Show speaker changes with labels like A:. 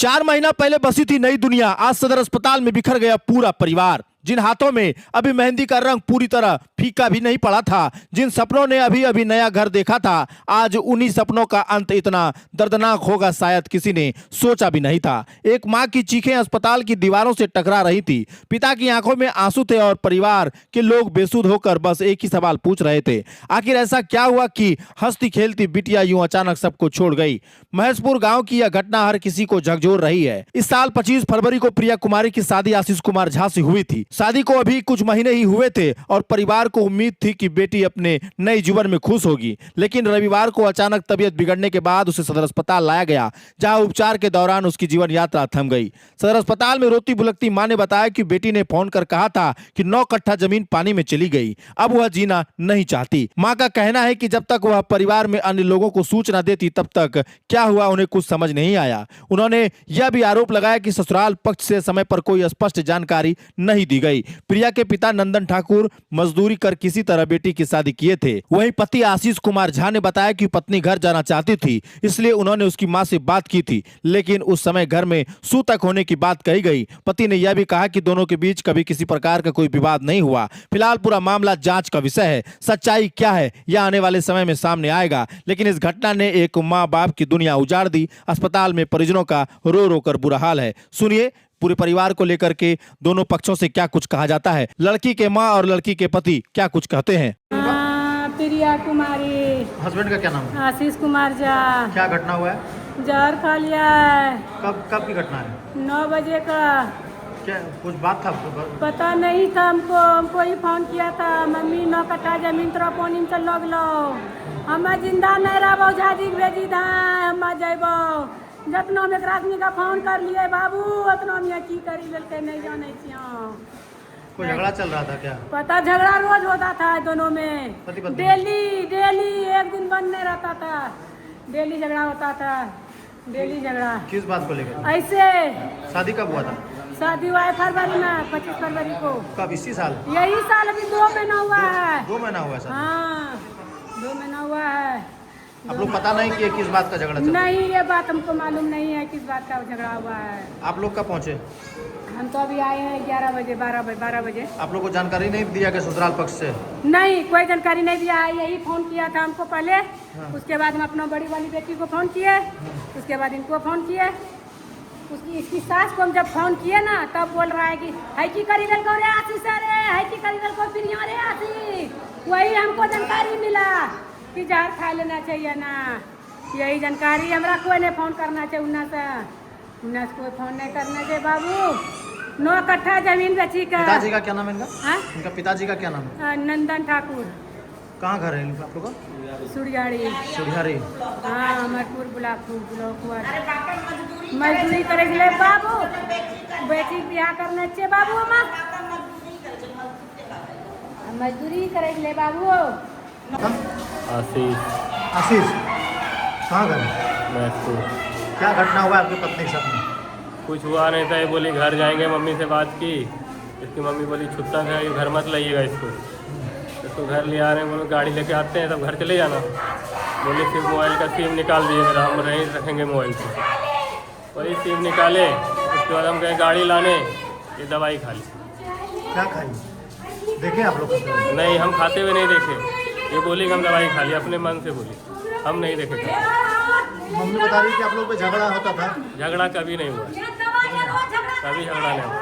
A: 4 महीना पहले बसी थी नई दुनिया, आज सदर अस्पताल में बिखर गया पूरा परिवार। जिन हाथों में अभी मेहंदी का रंग पूरी तरह फीका भी नहीं पड़ा था, जिन सपनों ने अभी अभी नया घर देखा था, आज उन्हीं सपनों का अंत इतना दर्दनाक होगा शायद किसी ने सोचा भी नहीं था। एक माँ की चीखें अस्पताल की दीवारों से टकरा रही थी, पिता की आंखों में आंसू थे और परिवार के लोग बेसुध होकर बस एक ही सवाल पूछ रहे थे, आखिर ऐसा क्या हुआ कि हंसती खेलती बिटिया यूं अचानक सबको छोड़ गई। महेशपुर गांव की यह घटना हर किसी को झकझोर रही है। इस साल 25 फरवरी को प्रिया कुमारी की शादी आशीष कुमार झा से हुई थी। शादी को अभी कुछ महीने ही हुए थे और परिवार को उम्मीद थी कि बेटी अपने नए जीवन में खुश होगी, लेकिन रविवार को अचानक तबीयत बिगड़ने के बाद उसे सदर अस्पताल लाया गया, जहां उपचार के दौरान उसकी जीवन यात्रा थम गई। सदर अस्पताल में रोती बुलकती मां ने बताया कि बेटी ने फोन कर कहा था कि 9 कट्ठा जमीन पानी में चली गई, अब वह जीना नहीं चाहती। मां का कहना है कि जब तक वह परिवार में अन्य लोगों को सूचना देती तब तक क्या हुआ उन्हें कुछ समझ नहीं आया। उन्होंने यह भी आरोप लगाया कि ससुराल पक्ष से समय पर कोई स्पष्ट जानकारी नहीं दी गई। प्रिया के पिता नंदन ठाकुर मजदूरी कर किसी तरह बेटी की शादी किए थे। वहीं पति आशीष कुमार झा ने बताया कि पत्नी घर जाना चाहती थी, इसलिए उन्होंने उसकी मां से बात की थी, लेकिन उस समय घर में सूतक होने की बात कही गई। पति ने यह भी कहा कि दोनों के बीच कभी किसी प्रकार का कोई विवाद नहीं हुआ। फिलहाल पूरा मामला जांच का विषय है। सच्चाई क्या है यह आने वाले समय में सामने आएगा, लेकिन इस घटना ने एक माँ बाप की दुनिया उजाड़ दी। अस्पताल में परिजनों का रो रो कर बुरा हाल है। सुनिए पूरे परिवार को लेकर के दोनों पक्षों से क्या कुछ कहा जाता है, लड़की के माँ और लड़की के पति क्या कुछ कहते हैं।
B: प्रिया कुमारी।
A: हस्बैंड का क्या नाम है?
B: आशीष कुमार झा।
A: क्या घटना हुआ है?
B: जहर खा लिया है।
A: कब कब की घटना है?
B: 9 बजे का।
A: क्या कुछ बात था आपको?
B: पता नहीं था हमको ही फोन किया था, मम्मी 9 कट्ठा जमीन तोरा पानी में लग लो, हम जिंदा नहीं रहबो, झाजी भेजी दा हम जेबो। जतना में आदमी का फोन कर लिए बाबू, उतना में की करी लेके नहीं जाने छियो।
A: कोई झगड़ा चल रहा था क्या?
B: पता झगड़ा रोज होता था दोनों में,
A: पति पत्नी?
B: डेली एक दिन बंद नहीं रहता था, डेली झगड़ा होता था, डेली झगड़ा।
A: किस बात को लेकर?
B: ऐसे।
A: शादी कब हुआ था?
B: शादी हुआ है फरवरी में, 25 फरवरी को।
A: कब? इसी साल?
B: यही साल, अभी 2 महीना हुआ है।
A: 2 महीना हुआ है सर?
B: हाँ 2 महीना हुआ है।
A: आप लोग पता नहीं कि किस बात का झगड़ा चल रहा है?
B: नहीं, ये बात हमको मालूम नहीं है किस बात का झगड़ा हुआ है।
A: आप लोग कब पहुँचे?
B: हम तो अभी आए हैं 11 बजे 12 बजे।
A: आप लोग को जानकारी नहीं दिया कि ससुराल पक्ष से?
B: नहीं, कोई जानकारी नहीं दिया है, यही फोन किया था हमको पहले।
A: हाँ।
B: उसके बाद हम अपना बड़ी वाली बेटी को फोन किए, उसके बाद इनको फोन किए। इसकी सास को हम जब फोन किए ना, तब बोल रहा है कि है की करी ललको रे आशीष रे, है की करी ललको प्रिया रे आशीष। वही हमको जानकारी मिला कि जहर खा लेना चाहिए ना, यही जानकारी। हमरा कोई नहीं फोन करना चाहिए, उन्ना से कोई फोन नहीं करना चाहिए बाबू। 9 कट्ठा जमीन बेची का।
A: पिताजी का क्या नाम है इनका?
B: हाँ?
A: इनका पिताजी का क्या नाम है?
B: नंदन ठाकुर।
A: कहाँ घर है इनका आप लोग का?
B: सुरियाड़ी।
A: सुरियारी।
B: हाँ अमरपुर ब्लॉक हुआ। मजदूरी करे के लिए बाबू, बेटी ब्याह करना चाहिए बाबू। मजदूरी करे के लिए बाबू।
C: आशीष।
A: आशीष कहाँ घर है?
C: महेशपुर।
A: क्या घटना हुआ आपकी पत्नी के साथ में?
C: कुछ हुआ नहीं था, ये बोली घर जाएंगे, मम्मी से बात की। इसकी मम्मी बोली छुट्टा है, ये घर मत लाइएगा इसको घर ले आ रहे हैं, बोले गाड़ी लेके आते हैं तब घर चले जाना। बोले फिर मोबाइल का सिम निकाल दिए मेरा, हम नहीं रखेंगे मोबाइल से। वही सिम निकाले, उसके बाद हम गए गाड़ी लाने, ये दवाई खा ली।
A: क्या खाई? देखे आप लोग?
C: नहीं, हम खाते हुए नहीं देखे, ये बोली कि हम दवाई खा ली, अपने मन से बोली, हम नहीं देखे।
A: मम्मी बता रही कि आप लोग पे झगड़ा होता था?
C: झगड़ा कभी नहीं हुआ, कभी झगड़ा नहीं हुआ।